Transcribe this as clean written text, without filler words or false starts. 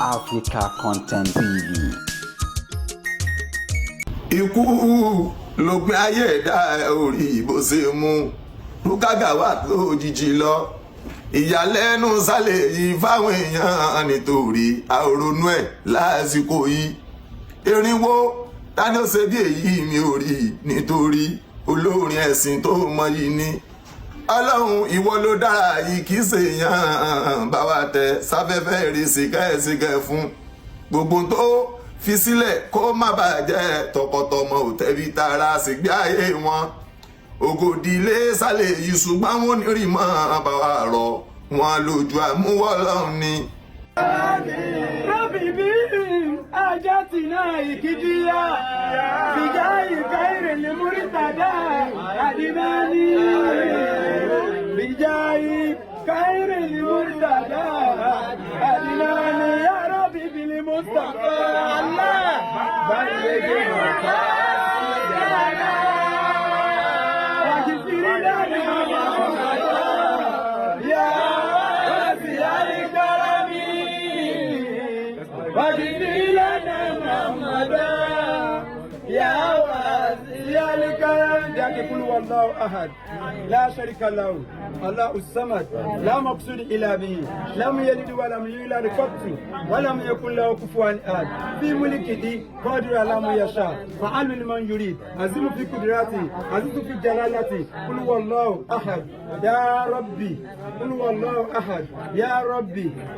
Africa Content TV. Ikú lópin ayé ẹ̀dá orí bó ṣe mú Gawat lójijì lọ. Ìyàlẹ́nu sálẹ̀ yìí fáwọn èèyàn nítorí àrònú ẹ̀ lásìkò yìí. Erinwó tani ó ṣe bí èyí mi ò rí nítorí olórin ẹ̀sìn tó mọyì ni. Ọlọ́run ìwọ ló dára yìí kì í ṣe èèyàn bá wa tẹ sáfẹ́fẹ́ rí síkẹ́ fún gbogbo tó fi sílẹ̀ kó má bàjẹ́ tọkọtọmọ ò tẹ̀bi tara sígbé ayé wọn. Ògòdìlé sálẹ̀ yìí ṣùgbọ́n wọn ní rí mọ́ bá wa rọ wọn lójú àmúwọ́ lọ́run ni. أجاتنا إكديا بجاي خير المرتدى أدماني بجاي خير المرتدى أدماني يا ربي بالمصطفى الله بلغ مقاصدنا واغفر لنا يا واسع الكرم واغفر يا واسع الكرم يقول والله احد لا شريك له الله الصمد لا مقصود الا به لم يلد ولم يولد قط ولم يكن له كفوا احد في ملكه قادر على ما يشاء فعل لمن يريد عزيز في قدرته عزيز في جلالته قل والله احد يا ربي قل والله احد يا ربي